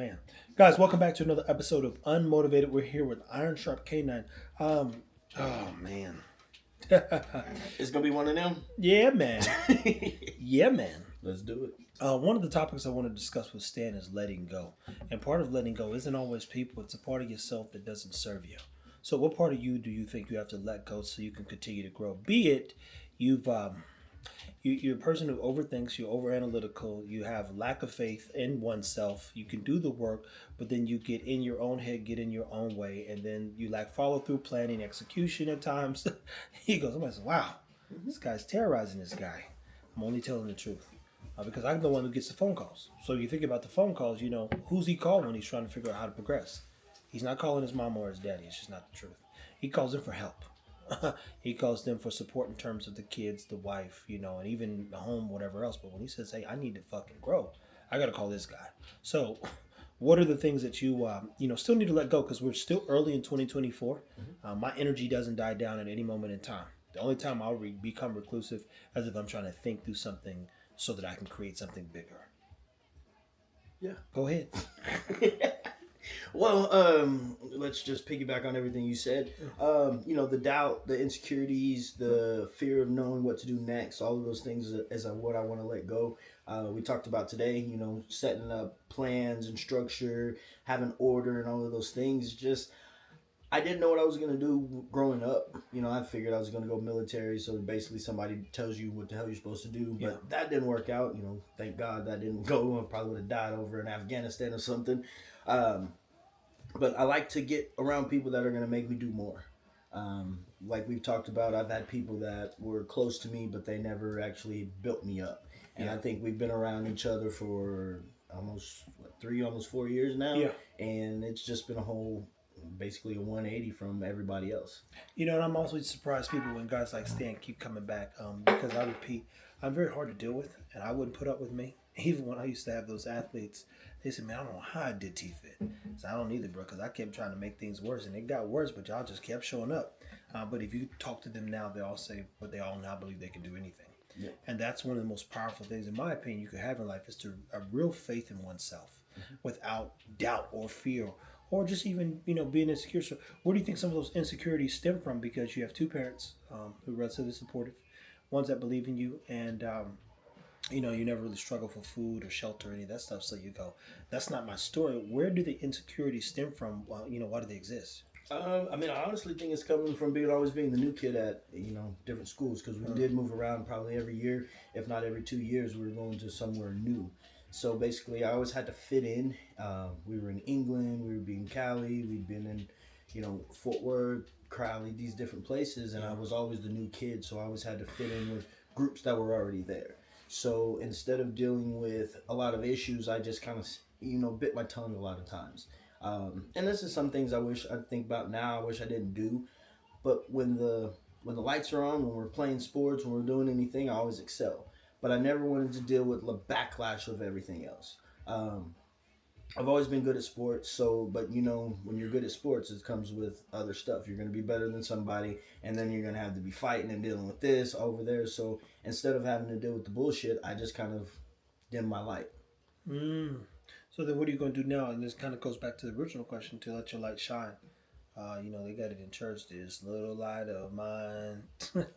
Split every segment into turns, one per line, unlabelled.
man. Guys, welcome back to another episode of Unmotivated. We're here with Iron Sharp K9. Oh, man.
It's gonna be one of them.
Yeah, man. Yeah, man.
Let's do it.
One of the topics I want to discuss with Stan is letting go. And part of letting go isn't always people, it's a part of yourself that doesn't serve you. So, what part of you do you think you have to let go so you can continue to grow? Be it you've you're a person who overthinks, you're over analytical, you have lack of faith in oneself, you can do the work, but then you get in your own head, get in your own way, and then you lack follow through, planning, execution at times. He goes, somebody says, wow, this guy's terrorizing this guy. I'm only telling the truth. Because I'm the one who gets the phone calls. So you think about the phone calls, who's he calling when he's trying to figure out how to progress? He's not calling his mom or his daddy. It's just not the truth. He calls them for help. He calls them for support in terms of the kids, the wife, and even the home, whatever else. But when he says, hey, I need to fucking grow, I got to call this guy. So what are the things that you, still need to let go? Because we're still early in 2024. My energy doesn't die down at any moment in time. The only time I'll become reclusive as if I'm trying to think through something so that I can create something bigger.
Yeah.
Go ahead.
Well, let's just piggyback on everything you said. The doubt, the insecurities, the fear of knowing what to do next, all of those things is what I want to let go. We talked about today, setting up plans and structure, having order and all of those things. Just, I didn't know what I was going to do growing up. I figured I was going to go military. So basically somebody tells you what the hell you're supposed to do. But that didn't work out. Thank God that didn't go. I probably would have died over in Afghanistan or something. But I like to get around people that are going to make me do more. Like we've talked about, I've had people that were close to me, but they never actually built me up. And I think we've been around each other for almost 4 years now. Yeah. And it's just been basically a 180 from everybody else.
And I'm also surprised people when guys like Stan keep coming back because I repeat, I'm very hard to deal with and I wouldn't put up with me. Even when I used to have those athletes, they said, man, I don't know how I did T-Fit. So I don't either, bro, because I kept trying to make things worse and it got worse, but y'all just kept showing up. But if you talk to them now, they all say, but they all now believe they can do anything. Yeah. And that's one of the most powerful things, in my opinion, you could have in life is to a real faith in oneself without doubt or fear or just even, being insecure. So where do you think some of those insecurities stem from? Because you have two parents who are relatively supportive, ones that believe in you, and, you never really struggle for food or shelter or any of that stuff. So you go, that's not my story. Where do the insecurities stem from? Why do they exist?
I honestly think it's coming from always being the new kid at, different schools. Because we did move around probably every year, if not every 2 years, we were going to somewhere new. So basically, I always had to fit in. We were in England, we were in Cali, we'd been in, Fort Worth, Crowley, these different places, and I was always the new kid, so I always had to fit in with groups that were already there. So instead of dealing with a lot of issues, I just kind of, bit my tongue a lot of times. And this is some things I think about now, I wish I didn't do. But when the lights are on, when we're playing sports, when we're doing anything, I always excel. But I never wanted to deal with the backlash of everything else. I've always been good at sports, but when you're good at sports, it comes with other stuff. You're going to be better than somebody, and then you're going to have to be fighting and dealing with this over there. So instead of having to deal with the bullshit, I just kind of dim my light.
So then what are you going to do now? And this kind of goes back to the original question, to let your light shine. They got it in church, this little light of mine.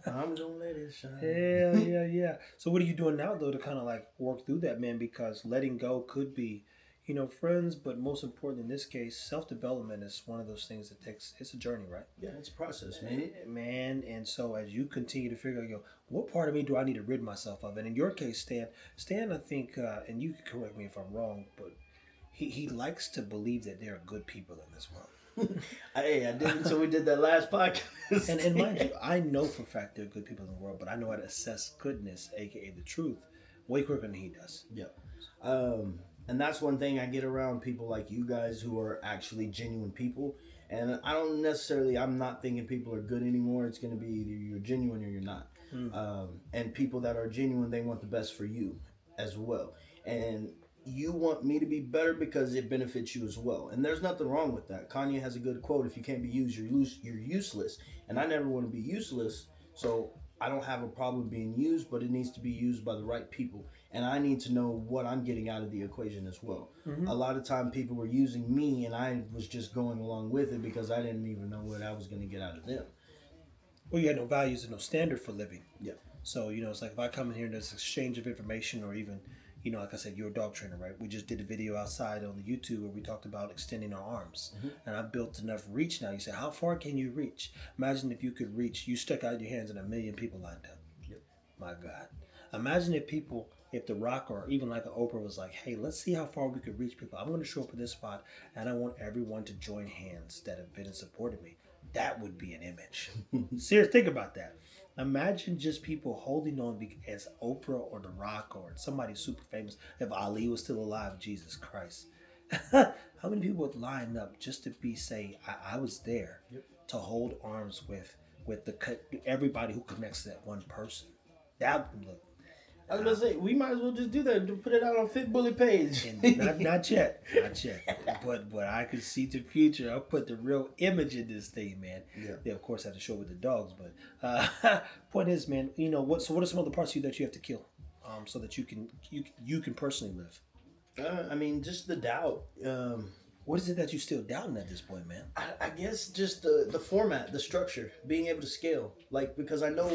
I'm going to let it shine.
Yeah. So what are you doing now, though, to kind of like work through that, man? Because letting go could be, friends, but most important in this case, self-development is one of those things that it's a journey, right?
Yeah, it's a process, man.
And so as you continue to figure out, what part of me do I need to rid myself of? And in your case, Stan, I think, and you can correct me if I'm wrong, but he likes to believe that there are good people in this world.
Hey, I did until we did that last podcast.
and mind you, I know for a fact there are good people in the world, but I know how to assess goodness, aka the truth, way quicker than he does.
Yeah. And that's one thing I get around people like you guys who are actually genuine people. And I'm not thinking people are good anymore. It's going to be either you're genuine or you're not. And people that are genuine, they want the best for you as well. And you want me to be better because it benefits you as well. And there's nothing wrong with that. Kanye has a good quote, if you can't be used, you're useless. And I never want to be useless. So I don't have a problem being used, but it needs to be used by the right people. And I need to know what I'm getting out of the equation as well.
Mm-hmm.
A lot of time people were using me and I was just going along with it because I didn't even know what I was going to get out of them.
Well, you had no values and no standard for living.
Yeah.
So, it's like if I come in here and there's exchange of information, or even, like I said, you're a dog trainer, right? We just did a video outside on the YouTube where we talked about extending our arms.
Mm-hmm.
And I've built enough reach now. You say, how far can you reach? Imagine if you could reach, you stuck out your hands and 1 million people lined up.
Yep.
My God. Imagine if The Rock or even like an Oprah was like, hey, let's see how far we could reach people. I'm going to show up at this spot and I want everyone to join hands that have been and supported me. That would be an image. Seriously, think about that. Imagine just people holding on as Oprah or The Rock or somebody super famous. If Ali was still alive, Jesus Christ. How many people would line up just to say, I was there,
yep,
to hold arms with everybody who connects to that one person? That would look.
I was about to say, we might as well just do that. Put it out on Fit Bully page.
not yet. But I could see the future. I'll put the real image in this thing, man.
Yeah.
They of course have to show with the dogs, but point is, man, what are some other parts of you that you have to kill, so that you can personally live?
Just the doubt.
What is it that you still doubting at this point, man?
I guess just the format, the structure, being able to scale. Like, because I know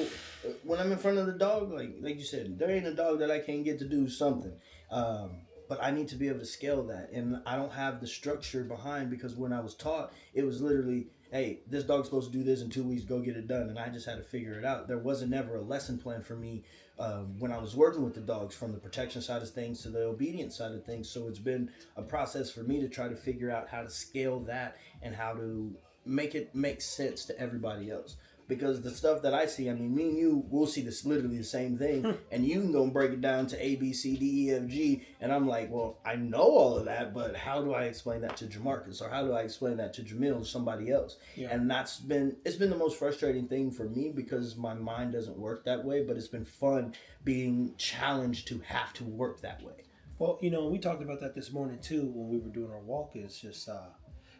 when I'm in front of the dog, like you said, there ain't a dog that I can't get to do something. But I need to be able to scale that. And I don't have the structure behind, because when I was taught, it was literally, hey, this dog's supposed to do this in 2 weeks, go get it done. And I just had to figure it out. There wasn't ever a lesson plan for me when I was working with the dogs, from the protection side of things to the obedience side of things. So it's been a process for me to try to figure out how to scale that and how to make it make sense to everybody else. Because the stuff that I see, me and you will see this literally the same thing, and you can go and break it down to A, B, C, D, E, F, G, and I'm like, well, I know all of that, but how do I explain that to Jamarcus, or how do I explain that to Jamil or somebody else? Yeah. And it's been the most frustrating thing for me, because my mind doesn't work that way, but it's been fun being challenged to have to work that way.
Well, we talked about that this morning too when we were doing our walk. Is just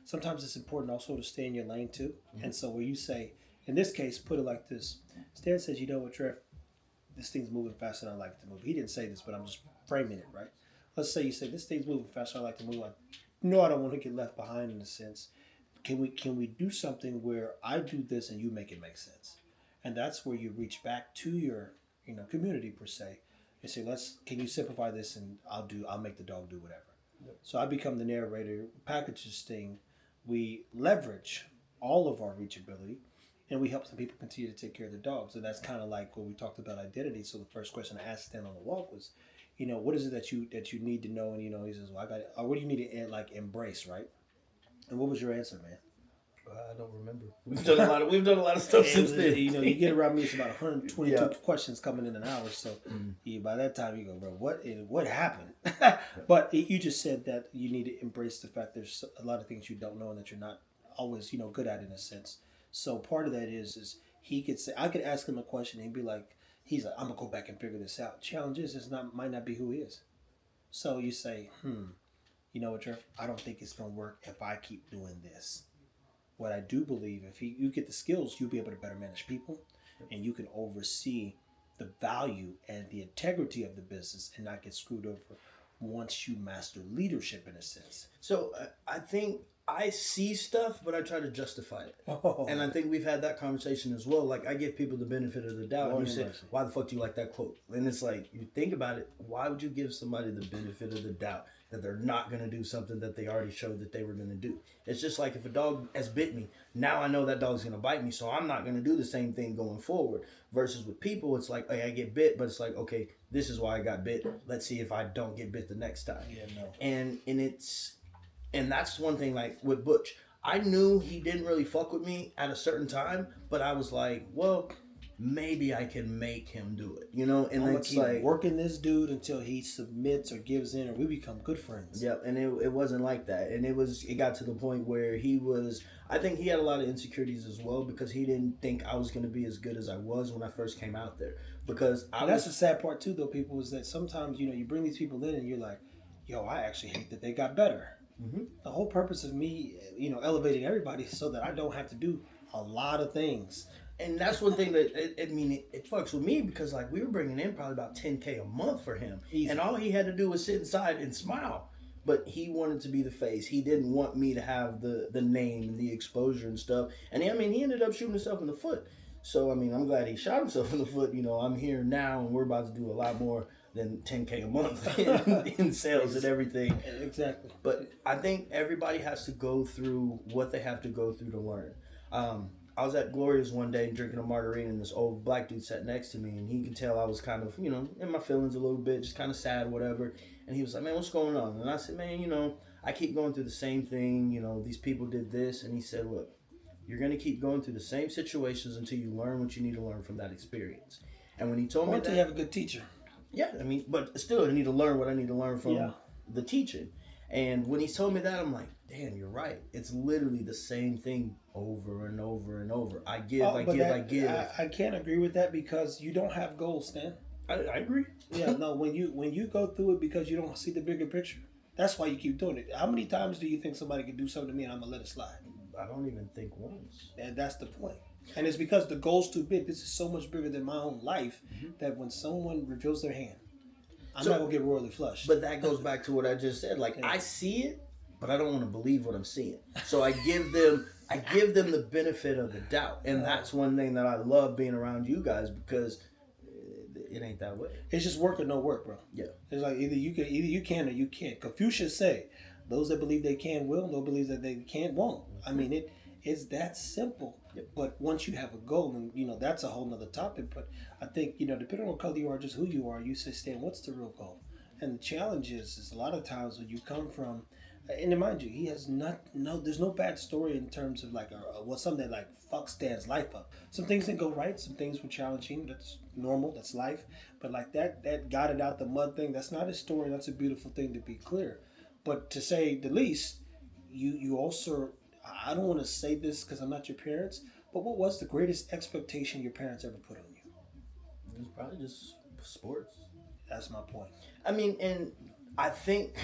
sometimes it's important also to stay in your lane too, and so where you say, in this case, put it like this. Stan says, you know what, Trev? This thing's moving faster than I like it to move. He didn't say this, but I'm just framing it, right? Let's say you say, this thing's moving faster than I like to move. I don't want to get left behind in a sense. Can we do something where I do this and you make it make sense? And that's where you reach back to your community per se and say, can you simplify this, and I'll make the dog do whatever. Yep. So I become the narrator, package this thing. We leverage all of our reachability, and we help some people continue to take care of their dogs. And that's kind of like when we talked about identity. So the first question I asked Stan on the walk was, what is it that you need to know? And he says, well, I got it. What do you need to embrace, right? And what was your answer, man?
I don't remember. We've done a lot of stuff since then.
You get around me, it's about 122 questions coming in an hour. So by that time you go, bro, what happened? But you just said that you need to embrace the fact there's a lot of things you don't know and that you're not always good at, in a sense. So part of that is he could say, I could ask him a question and he'd be like, I'm gonna go back and figure this out. Challenge is might not be who he is. So you say, you know what, Trev? I don't think it's gonna work if I keep doing this. What I do believe, if you get the skills, you'll be able to better manage people, and you can oversee the value and the integrity of the business and not get screwed over once you master leadership, in a sense.
So I think I see stuff, but I try to justify it. And I think we've had that conversation as well. Like, I give people the benefit of the doubt. And you say, why the fuck do you like that quote? And it's like, you think about it, why would you give somebody the benefit of the doubt that they're not going to do something that they already showed that they were going to do? It's just like if a dog has bit me, now I know that dog's going to bite me, so I'm not going to do the same thing going forward. Versus with people, it's like, hey, I get bit, but it's like, okay, this is why I got bit. Let's see if I don't get bit the next time.
Yeah, no.
And that's one thing, like with Butch. I knew he didn't really fuck with me at a certain time, but I was like, well, maybe I can make him do it, And
it's like working this dude until he submits or gives in, or we become good friends.
Yeah, and it wasn't like that, and it got to the point where I think he had a lot of insecurities as well, because he didn't think I was going to be as good as I was when I first came out there. Because
that's the sad part too, though, people, is that sometimes you bring these people in and you're like, yo, I actually hate that they got better. Mm-hmm. The whole purpose of me, elevating everybody is so that I don't have to do a lot of things.
And that's one thing that it fucks with me because like we were bringing in probably about 10K a month for him,
Easy.
and all he had to do was sit inside and smile. But he wanted to be the face. He didn't want me to have the name and the exposure and stuff. And he ended up shooting himself in the foot. So I'm glad he shot himself in the foot. I'm here now, and we're about to do a lot more than 10K a month in sales and everything.
Exactly.
But I think everybody has to go through what they have to go through to learn. I was at Gloria's one day drinking a margarita, and this old black dude sat next to me, and he could tell I was kind of, in my feelings a little bit, just kind of sad, whatever. And he was like, "Man, what's going on?" And I said, "Man, I keep going through the same thing. These people did this." And he said, "Look, you're going to keep going through the same situations until you learn what you need to learn from that experience." And when he told me that,
you have a good teacher.
Yeah, but still, I need to learn what I need to learn from the teaching. And when he told me that, I'm like, damn, you're right. It's literally the same thing over and over and over. I give.
I can't agree with that because you don't have goals, Stan.
I agree.
Yeah, no. When you go through it because you don't see the bigger picture, that's why you keep doing it. How many times do you think somebody could do something to me and I'm gonna let it slide?
I don't even think once.
And that's the point. And it's because the goal's too big. This is so much bigger than my own life that when someone reveals their hand, I'm not gonna get royally flushed.
But that goes back to what I just said. Like I see it, but I don't want to believe what I'm seeing. So I give them the benefit of the doubt, and that's one thing that I love being around you guys because it ain't that way.
It's just work or no work, bro.
Yeah.
It's like either you can or you can't. Confucius say, "Those that believe they can will, those believe that they can't won't." I mean, it's that simple.
Yep.
But once you have a goal, and that's a whole nother topic. But I think depending on what color you are, just who you are, you say, "Stan, what's the real goal?" And the challenge is a lot of times when you come from, and mind you, he has there's no bad story in terms of like something that like fuck Stan's life up. Some things didn't go right, some things were challenging. That's normal, that's life. But like that got it out the mud thing, that's not his story. That's a beautiful thing to be clear. But to say the least, you also, I don't want to say this because I'm not your parents, but what was the greatest expectation your parents ever put on you?
It was probably just sports.
That's my point.
And I think,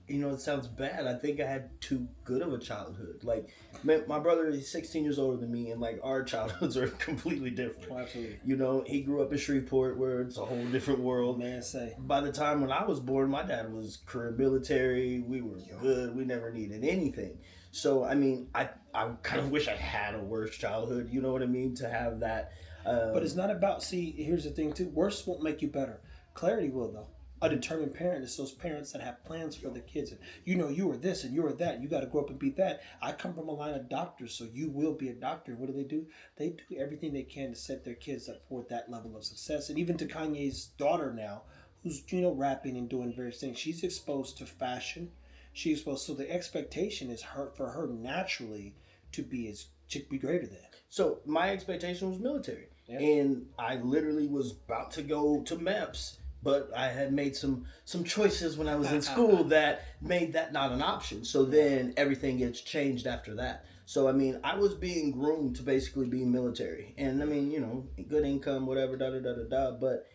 it sounds bad. I think I had too good of a childhood. Like, my brother is 16 years older than me, and like our childhoods are completely different.
Oh, absolutely.
He grew up in Shreveport, where it's a whole different world.
Man, say.
By the time when I was born, my dad was career military. We were good. We never needed anything. So, I kind of wish I had a worse childhood. You know what I mean? To have that.
But it's not about, here's the thing too. Worse won't make you better. Clarity will, though. A determined parent is those parents that have plans for their kids. You are this and you are that. You got to grow up and be that. I come from a line of doctors, so you will be a doctor. What do? They do everything they can to set their kids up for that level of success. And even to Kanye's daughter now, who's rapping and doing various things, she's exposed to fashion. She's exposed, so the expectation is for her naturally to be greater than.
So my expectation was military, and I literally was about to go to MEPS. But I had made some choices when I was in school that made that not an option. So then everything gets changed after that. So, I was being groomed to basically be military. And, good income, whatever, da-da-da-da-da. But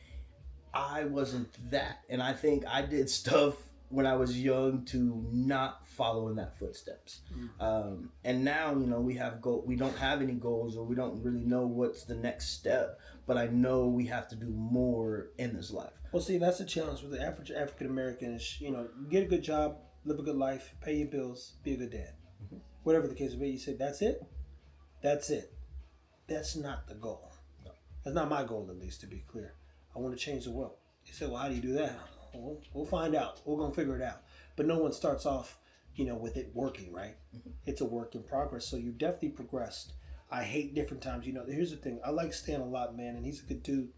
I wasn't that. And I think I did stuff when I was young to not follow in that footsteps. And now, we don't have any goals, or we don't really know what's the next step. But I know we have to do more in this life.
Well, see, that's the challenge with the African Americans. Get a good job, live a good life, pay your bills, be a good dad. Mm-hmm. Whatever the case may be, you say, that's it? That's it. That's not the goal. No. That's not my goal, at least, to be clear. I want to change the world. You say, well, how do you do that? Well, we'll find out. We're going to figure it out. But no one starts off, with it working, right? Mm-hmm. It's a work in progress. So you've definitely progressed. I hate different times. Here's the thing. I like Stan a lot, man, and he's a good dude.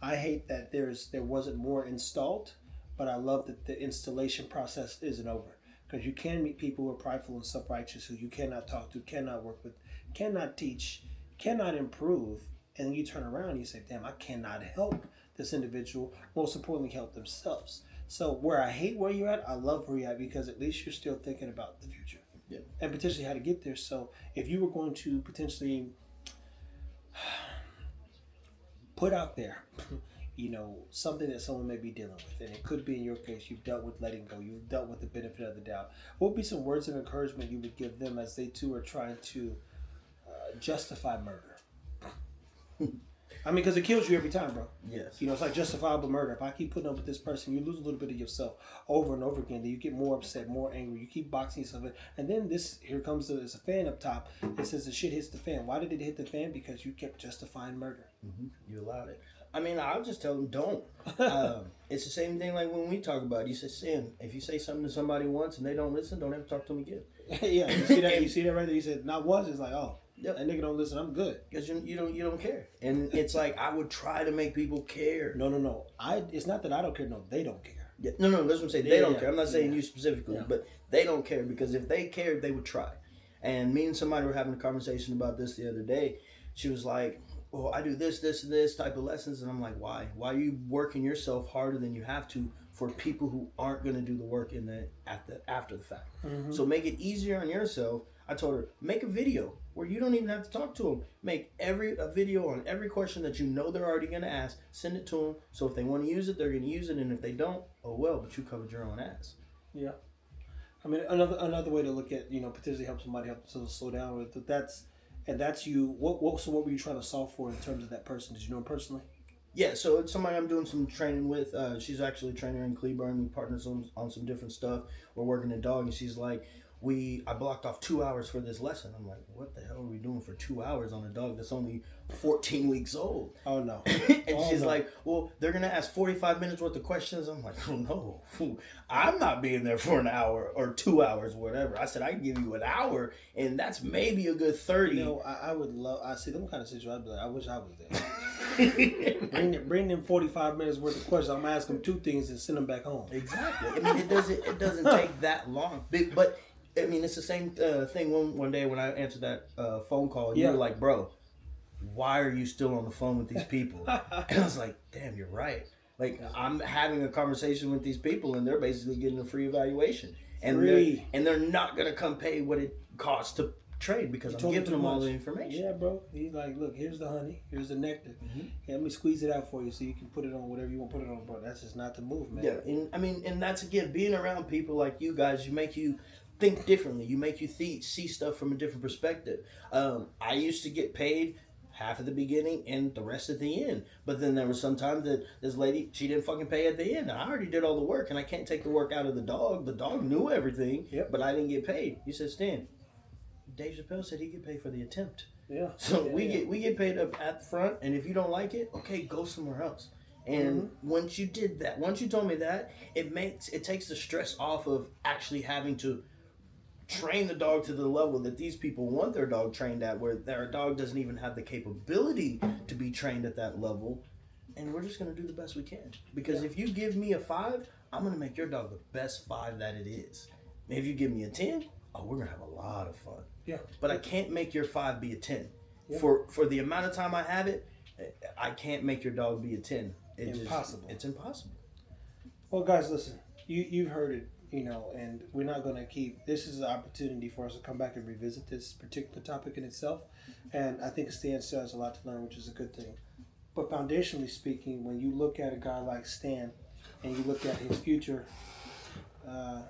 I hate that there wasn't more installed, but I love that the installation process isn't over. Because you can meet people who are prideful and self-righteous, who you cannot talk to, cannot work with, cannot teach, cannot improve, and then you turn around and you say, damn, I cannot help this individual, most importantly, help themselves. So where I hate where you're at, I love where you're at, because at least you're still thinking about the future. Yeah. And potentially how to get there. So if you were going to potentially put out there, something that someone may be dealing with, and it could be in your case, you've dealt with letting go, you've dealt with the benefit of the doubt, what would be some words of encouragement you would give them as they too are trying to justify murder? I mean, because it kills you every time, bro.
Yes.
You know, it's like justifiable murder. If I keep putting up with this person, you lose a little bit of yourself over and over again. Then you get more upset, more angry. You keep boxing yourself in. And then here comes there's a fan up top. It says the shit hits the fan. Why did it hit the fan? Because you kept justifying murder.
Mm-hmm. You allowed it. I mean, I'll just tell them don't. It's the same thing like when we talk about it. You said, sin. If you say something to somebody once and they don't listen, don't ever talk to them again.
Yeah, you see that? You see that right there? You said not once. It's like, oh,
yep.
That nigga don't listen. I'm good.
Because you don't care. And it's like I would try to make people care.
No. It's not that I don't care. No, they don't care.
Yeah, no, that's what I'm saying. They don't care. I'm not saying you specifically, but they don't care because if they cared, they would try. And me and somebody were having a conversation about this the other day. She was like, well, I do this, and this type of lessons. And I'm like, why? Why are you working yourself harder than you have to for people who aren't going to do the work after the fact? Mm-hmm. So make it easier on yourself. I told her, make a video where you don't even have to talk to them. Make a video on every question that you know they're already going to ask. Send it to them. So if they want to use it, they're going to use it. And if they don't, oh well, but you covered your own ass.
Yeah. I mean, another way to look at, potentially help somebody help to slow down with that's you. What were you trying to solve for in terms of that person? Did you know him personally?
Yeah, so it's somebody I'm doing some training with. She's actually a trainer in Cleburne. We partners on some different stuff. We're working a dog, and she's like, I blocked off 2 hours for this lesson. I'm like, what the hell are we doing for 2 hours on a dog that's only 14 weeks old?
Oh, no.
And she's like, well, they're going to ask 45 minutes worth of questions. I'm like, oh, no. I'm not being there for an hour or 2 hours, whatever. I said, I can give you an hour, and that's maybe a good 30.
I would love, I see them kind of situations, I'd be like, I wish I was there. bring them 45 minutes worth of questions. I'm going to ask them 2 things and send them back home.
Exactly. I mean, it doesn't take that long. But I mean, it's the same thing one day when I answered that phone call. You were like, bro, why are you still on the phone with these people? And I was like, damn, you're right. Like, I'm having a conversation with these people, and they're basically getting a free evaluation. And they're not going to come pay what it costs to trade because I'm giving them all the information.
Yeah, bro. He's like, look, here's the honey. Here's the nectar. Mm-hmm. Yeah, let me squeeze it out for you so you can put it on whatever you want to put it on, bro. That's just not the move, man.
Yeah, and that's, again, being around people like you guys, you make you think differently. You make you see stuff from a different perspective. I used to get paid half at the beginning and the rest at the end. But then there was some time that this lady, she didn't fucking pay at the end. I already did all the work, and I can't take the work out of the dog. The dog knew everything, but I didn't get paid. You said, Stan, Dave Chappelle said he get paid for the attempt.
Yeah.
So we get paid up at the front, and if you don't like it, okay, go somewhere else. And once you did that, once you told me that, it takes the stress off of actually having to train the dog to the level that these people want their dog trained at, where their dog doesn't even have the capability to be trained at that level. And we're just going to do the best we can. Because if you give me a 5, I'm going to make your dog the best 5 that it is. If you give me a 10, we're going to have a lot of fun.
Yeah.
But I can't make your 5 be a 10.
Yeah.
For the amount of time I have it, I can't make your dog be a 10.
Impossible.
It's impossible.
Well, guys, listen. You've heard it, and we're not going to keep... This is an opportunity for us to come back and revisit this particular topic in itself. And I think Stan still has a lot to learn, which is a good thing. But foundationally speaking, when you look at a guy like Stan and you look at his future... oh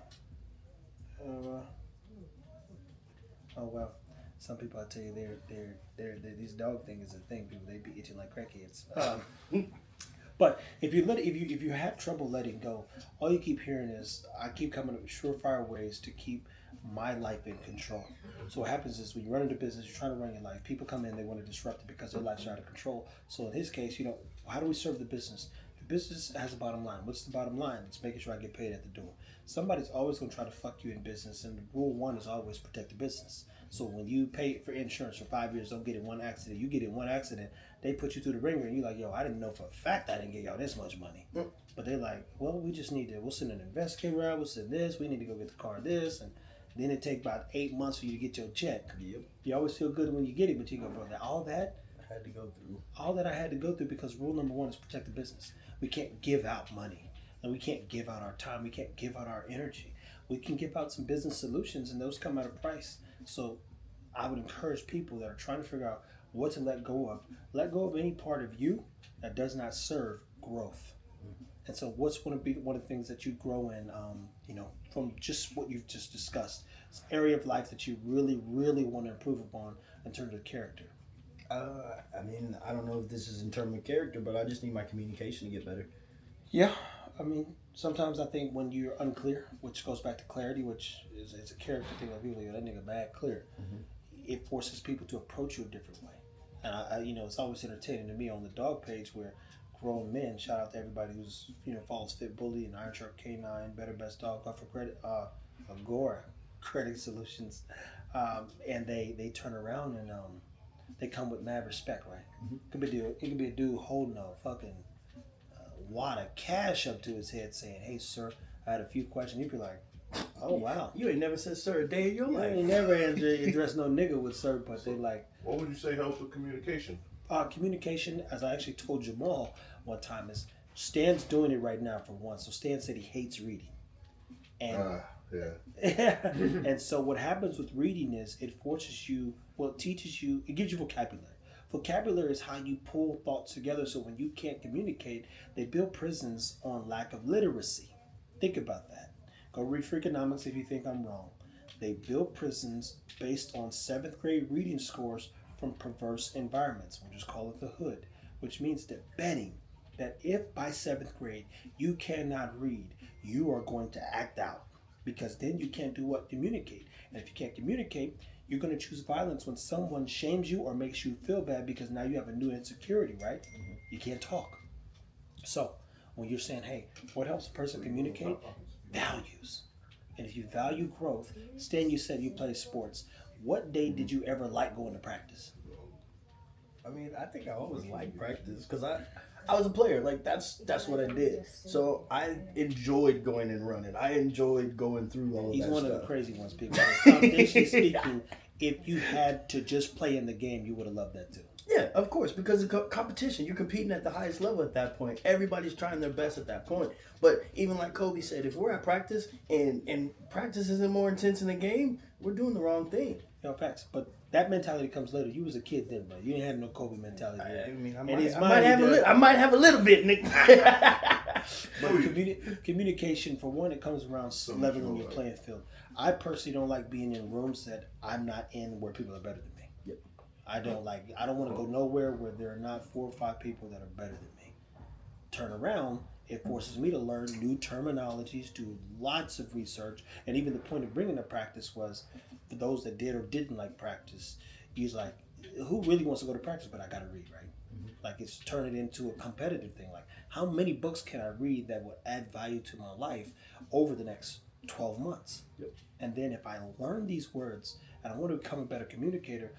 well, some people I tell you they're these dog thing is a thing. People they be itching like crackheads. But if you have trouble letting go, all you keep hearing is I keep coming up with surefire ways to keep my life in control. So what happens is when you run into business, you're trying to run your life. People come in, they want to disrupt it because their life's out of control. So in his case, how do we serve the business? The business has a bottom line. What's the bottom line? It's making sure I get paid at the door. Somebody's always going to try to fuck you in business, and rule 1 is always protect the business. So when you pay for insurance for 5 years, don't get in one accident. You get in one accident, they put you through the ringer, and you're like, yo, I didn't know for a fact I didn't get y'all this much money. But they're like, well, we just need to, we'll send an investigator out, we'll send this, we need to go get the car this, and then it take about 8 months for you to get your check.
Yep.
You always feel good when you get it, but you go, bro, all that
I had to go through.
All that I had to go through because rule number 1 is protect the business. We can't give out money, and we can't give out our time, we can't give out our energy. We can give out some business solutions, and those come at a price. So I would encourage people that are trying to figure out what to let go of. Let go of any part of you that does not serve growth. And so what's going to be one of the things that you grow in, from just what you've just discussed? It's an area of life that you really, really want to improve upon in terms of character.
I mean, I don't know if this is in terms of character, but I just need my communication to get better.
Yeah, I mean, sometimes I think when you're unclear, which goes back to clarity, which is a character thing. Like people, that nigga bad clear. It forces people to approach you a different way. And it's always entertaining to me on the dog page where grown men, shout out to everybody who's follows Fit Bully and Iron Shark K9, Better Best Dog, for credit, Agora Credit Solutions, and they turn around and they come with mad respect, right? It could be a dude holding a fucking wad of cash up to his head, saying, "Hey, sir, I had a few questions." You'd be like, "Oh wow."
You ain't never said sir a day in your life.
You never address no nigga with sir, but they like.
What would you say helps with communication?
Communication, as I actually told Jamal one time, is Stan's doing it right now for once. So Stan said he hates reading, and and so what happens with reading is it forces you, well, it teaches you, it gives you vocabulary. Vocabulary is how you pull thoughts together. So when you can't communicate, they build prisons on lack of literacy. Think about that. Go read Freakonomics if you think I'm wrong. They build prisons based on 7th grade reading scores from perverse environments. We'll just call it the hood, which means that betting that if by 7th grade you cannot read, you are going to act out, because then you can't do what? Communicate. And if you can't communicate, you're going to choose violence when someone shames you or makes you feel bad, because now you have a new insecurity, right? You can't talk. So when you're saying, hey, what helps a person communicate? Values. And if you value growth, Stan, you said you play sports. What day did you ever like going to practice?
I mean, I think I always liked practice because I was a player. Like that's what I did. So I enjoyed going and running. I enjoyed going through all of
He's
that
one
stuff.
of the crazy ones, people. Competition speaking, if you had to just play in the game, you would have loved that too.
Yeah, of course, because of competition, you're competing at the highest level at that point. Everybody's trying their best at that point. But even like Kobe said, if we're at practice and practice isn't more intense than the game, we're doing the wrong thing.
Facts. But that mentality comes later. You was a kid then, bro. You didn't have no Kobe mentality.
I mean, I
might
have a little bit, Nick.
But communication, for one, it comes around leveling your playing field. I personally don't like being in rooms that I'm not in where people are better than me.
Yep.
I don't want to go nowhere where there are not 4 or 5 people that are better than me. Turn around, it forces me to learn new terminologies, do lots of research, and even the point of bringing the practice was, for those that did or didn't like practice, he's like, who really wants to go to practice? But I got to read, right? Like, it's turning into a competitive thing. Like, how many books can I read that would add value to my life over the next 12 months?
Yep.
And then if I learn these words and I want to become a better communicator,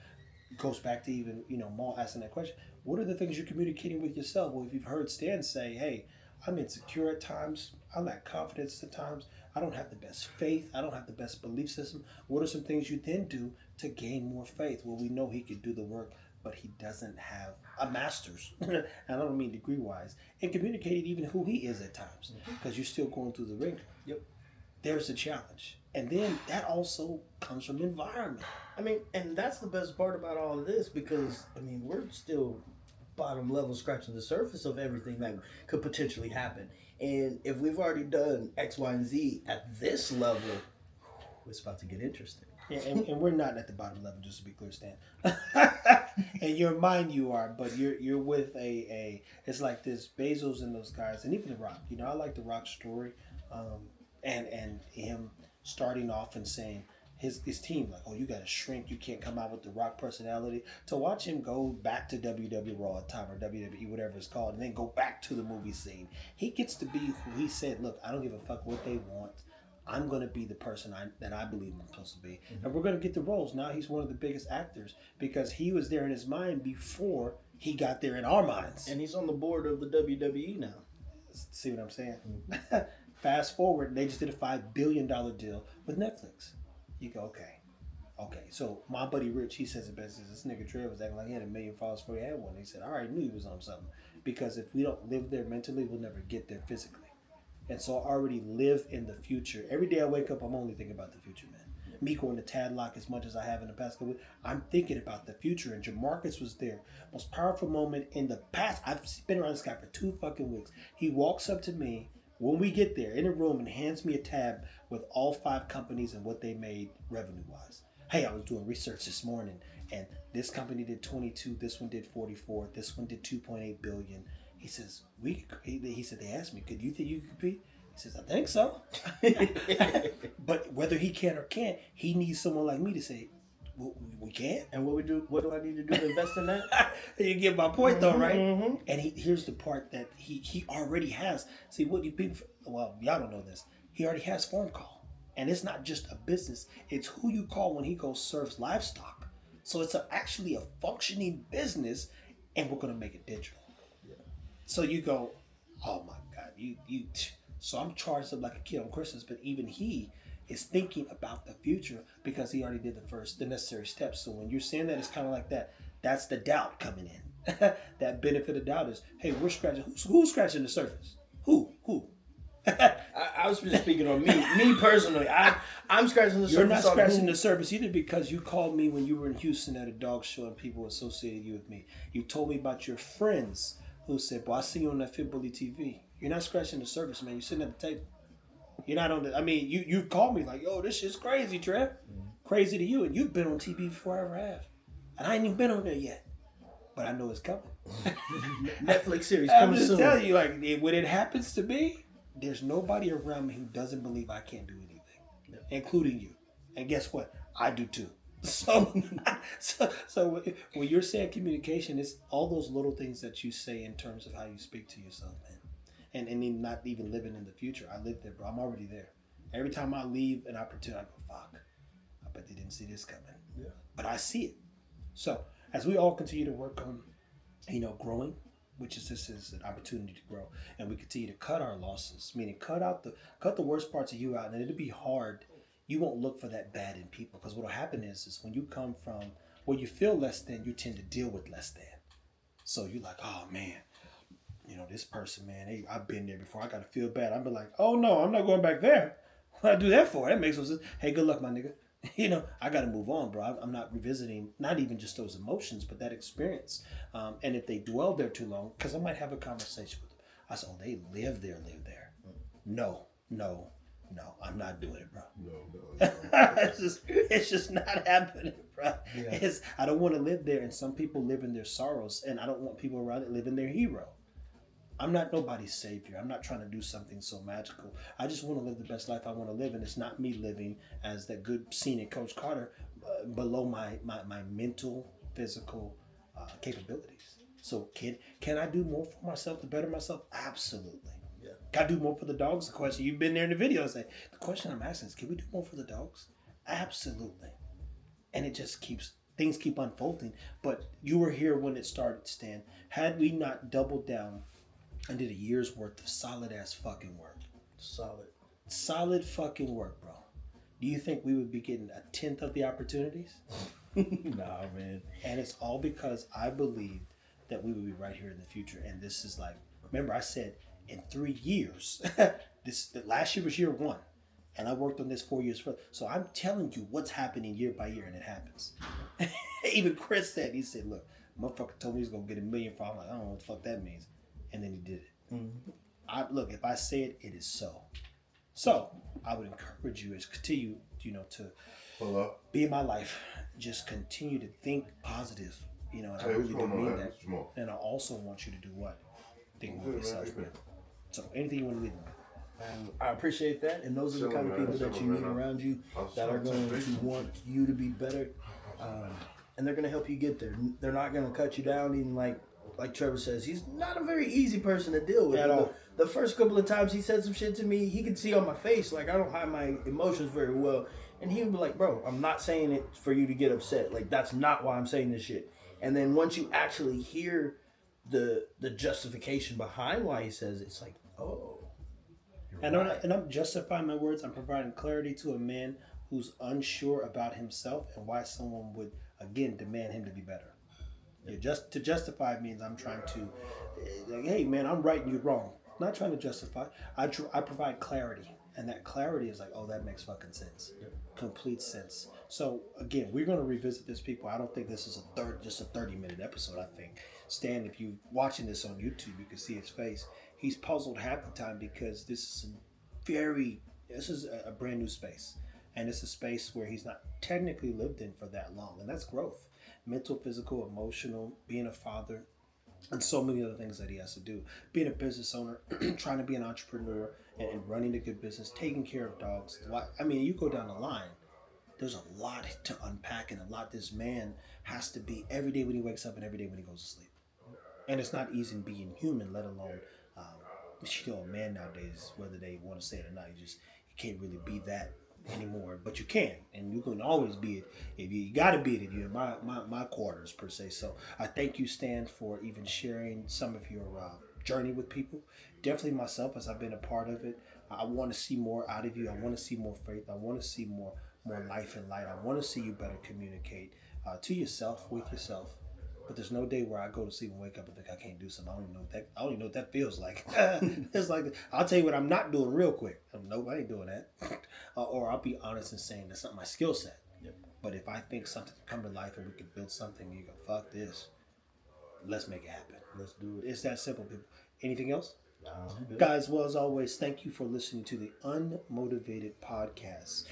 it goes back to even, Maul asking that question. What are the things you're communicating with yourself? Well, if you've heard Stan say, hey, I'm insecure at times, I lack confidence at times, I don't have the best faith, I don't have the best belief system. What are some things you then do to gain more faith? Well, we know he could do the work, but he doesn't have a master's. And I don't mean degree-wise. And communicating even who he is at times, because you're still going through the ringer.
Yep.
There's a challenge. And then that also comes from environment.
I mean, and that's the best part about all of this, because, I mean, we're still bottom level scratching the surface of everything that could potentially happen. And if we've already done X, Y, and Z at this level, it's about to get interesting.
Yeah, and we're not at the bottom level, just to be clear, Stan. In your mind you are, but you're with a it's like this Bezos and those guys, and even The Rock. I like The Rock's story, and him starting off and saying his team, like, oh, you got to shrink, you can't come out with the Rock personality. To watch him go back to WW Raw at time, or WWE, whatever it's called, and then go back to the movie scene. He gets to be who he said, look, I don't give a fuck what they want. I'm going to be the person that I believe I'm supposed to be. And we're going to get the roles. Now he's one of the biggest actors because he was there in his mind before he got there in our minds.
And he's on the board of the WWE now.
See what I'm saying? Fast forward, they just did a $5 billion deal with Netflix. You go, okay. So my buddy Rich, he says it best. This nigga Trey was acting like he had 1 million followers before he had one. He said, I already knew he was on something. Because if we don't live there mentally, we'll never get there physically. And so I already live in the future. Every day I wake up, I'm only thinking about the future, man. Me going to Tadlock as much as I have in the past couple weeks, I'm thinking about the future. And Jamarcus was there. Most powerful moment in the past. I've been around this guy for 2 fucking weeks. He walks up to me when we get there in a room and hands me a tab with all 5 companies and what they made revenue-wise. Hey, I was doing research this morning, and this company did 22, this one did 44, this one did 2.8 billion. He says, he said, they asked me, could you think you could compete? He says, I think so. But whether he can or can't, he needs someone like me to say, well, we can.
And what do I need to do to invest in that?
You get my point, though, right?
Mm-hmm.
And here's the part that he already has. See, what you people, well, y'all don't know this. He already has phone call. And it's not just a business. It's who you call when he goes serves livestock. So it's actually a functioning business, and we're going to make it digital.
Yeah.
So you go, oh my God, you. So I'm charged up like a kid on Christmas, but even he is thinking about the future because he already did the necessary steps. So when you're saying that, it's kind of like that. That's the doubt coming in. That benefit of doubt is, hey, we're scratching. Who's scratching the surface? Who?
I was just speaking on me personally. I'm scratching the surface.
You're not scratching the surface either because you called me when you were in Houston at a dog show and people associated you with me. You told me about your friends who said, "Boy, I see you on that Fit Bully TV." You're not scratching the surface, man. You're sitting at the table. You're not on the. I mean, you called me like, "Yo, this shit's crazy, Trev." Mm-hmm. Crazy to you, and you've been on TV before I ever have, and I ain't even been on there yet, but I know it's coming.
Netflix series coming
I'm just
soon.
telling you, like when it happens to me. There's nobody around me who doesn't believe I can't do anything, including you. And guess what? I do too. So when you're saying communication, it's all those little things that you say in terms of how you speak to yourself, man. And not even living in the future. I live there, bro. I'm already there. Every time I leave an opportunity, I go, fuck. I bet they didn't see this coming.
Yeah.
But I see it. So as we all continue to work on, growing, which is this is an opportunity to grow, and we continue to cut our losses, meaning cut the worst parts of you out, and it'll be hard. You won't look for that bad in people because what'll happen is when you come from where you feel less than, you tend to deal with less than. So you're like, oh man, this person, man, hey, I've been there before. I gotta feel bad. I'll be like, oh no, I'm not going back there. What I do that for? That makes no sense. Hey, good luck, my nigga. I got to move on, bro. I'm not revisiting, not even just those emotions, but that experience. And if they dwell there too long, because I might have a conversation with them. I said, oh, they live there. No, I'm not doing it, bro.
No.
It's just not happening, bro.
Yeah.
I don't want to live there, and some people live in their sorrows, and I don't want people around that live in their hero. I'm not nobody's savior. I'm not trying to do something so magical. I just want to live the best life I want to live, and it's not me living as that good scene in Coach Carter below my mental, physical capabilities. So can I do more for myself to better myself? Absolutely.
Yeah.
Can I do more for the dogs? The question you've been there in the video. The question I'm asking is, can we do more for the dogs? Absolutely. And it just things keep unfolding. But you were here when it started, Stan. Had we not doubled down and did a year's worth of solid ass fucking work. Solid fucking work, bro. Do you think we would be getting a 10th of the opportunities?
Nah, man.
And it's all because I believed that we would be right here in the future. And this is like, remember I said in 3 years, last year was year 1. And I worked on this 4 years further. So I'm telling you what's happening year by year, and it happens. Even Chris said, he said, look, motherfucker told me he's going to get $1 million for it. I'm like, I don't know what the fuck that means. And then he did it. Mm-hmm. Look, if I say it, it is so. So I would encourage you to continue, to be in my life. Just continue to think positive. And I really do mean that. And I also want you to do what? Think more of yourself. So anything you want to leave on?
I appreciate that. And those are the kind of people that you need around you that are going to want you to be better. And they're going to help you get there. They're not going to cut you down, even like Trevor says, he's not a very easy person to deal with. At all. The first couple of times he said some shit to me, he could see on my face, like I don't hide my emotions very well. And he would be like, bro, I'm not saying it for you to get upset. Like, that's not why I'm saying this shit. And then once you actually hear the justification behind why he says it, it's like, oh.
And I'm justifying my words. I'm providing clarity to a man who's unsure about himself and why someone would, again, demand him to be better. Yeah, just to justify means I'm trying to, like, hey man, I'm right and you're wrong. I'm not trying to justify. I provide clarity, and that clarity is like, oh, that makes fucking sense, complete sense. So again, we're gonna revisit this, people. I don't think this is just a 30-minute episode. I think Stan, if you're watching this on YouTube, you can see his face. He's puzzled half the time because this is a brand new space. And it's a space where he's not technically lived in for that long. And that's growth. Mental, physical, emotional, being a father, and so many other things that he has to do. Being a business owner, trying to be an entrepreneur, and running a good business, taking care of dogs. I mean, you go down the line, there's a lot to unpack and a lot this man has to be every day when he wakes up and every day when he goes to sleep. And it's not easy being human, let alone, a man nowadays, whether they want to say it or not, you can't really be that anymore. But you can, and you can always be it. If you got to be it if you're in my quarters per se. So I thank you, Stan, for even sharing some of your journey with people. Definitely myself, as I've been a part of it. I want to see more out of you. I want to see more faith. I want to see more life and light. I want to see you better communicate to yourself, with yourself. But there's no day where I go to sleep and wake up and think I can't do something. I don't even know what that feels like. It's like, I'll tell you what I'm not doing real quick. Nope, I ain't doing that. Or I'll be honest in saying that's not my skill set.
Yep.
But if I think something can come to life and we can build something, you go, fuck this. Let's make it happen.
Let's do it.
It's that simple, people. Anything else?
Good.
Guys, well, as always, thank you for listening to the Unmotivated Podcast.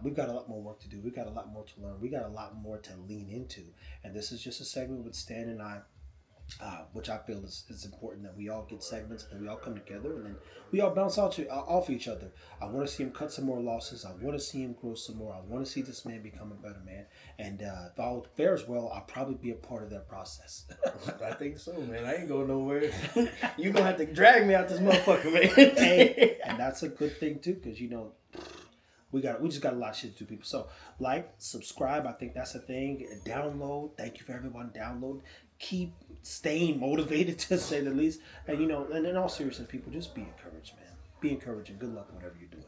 We've got a lot more work to do. We've got a lot more to learn. We got a lot more to lean into. And this is just a segment with Stan and I, which I feel is important that we all get segments and we all come together and then we all bounce off each other. I want to see him cut some more losses. I want to see him grow some more. I want to see this man become a better man. And if all fares well, I'll probably be a part of that process.
I think so, man. I ain't going nowhere. You gonna have to drag me out this motherfucker, man.
Hey, and that's a good thing too, because we just got a lot of shit to do, people. So like, subscribe. I think that's a thing. Download. Thank you for everyone download. Keep staying motivated, to say the least. And and in all seriousness, people, just be encouraged, man. Be encouraged and good luck whatever you're doing.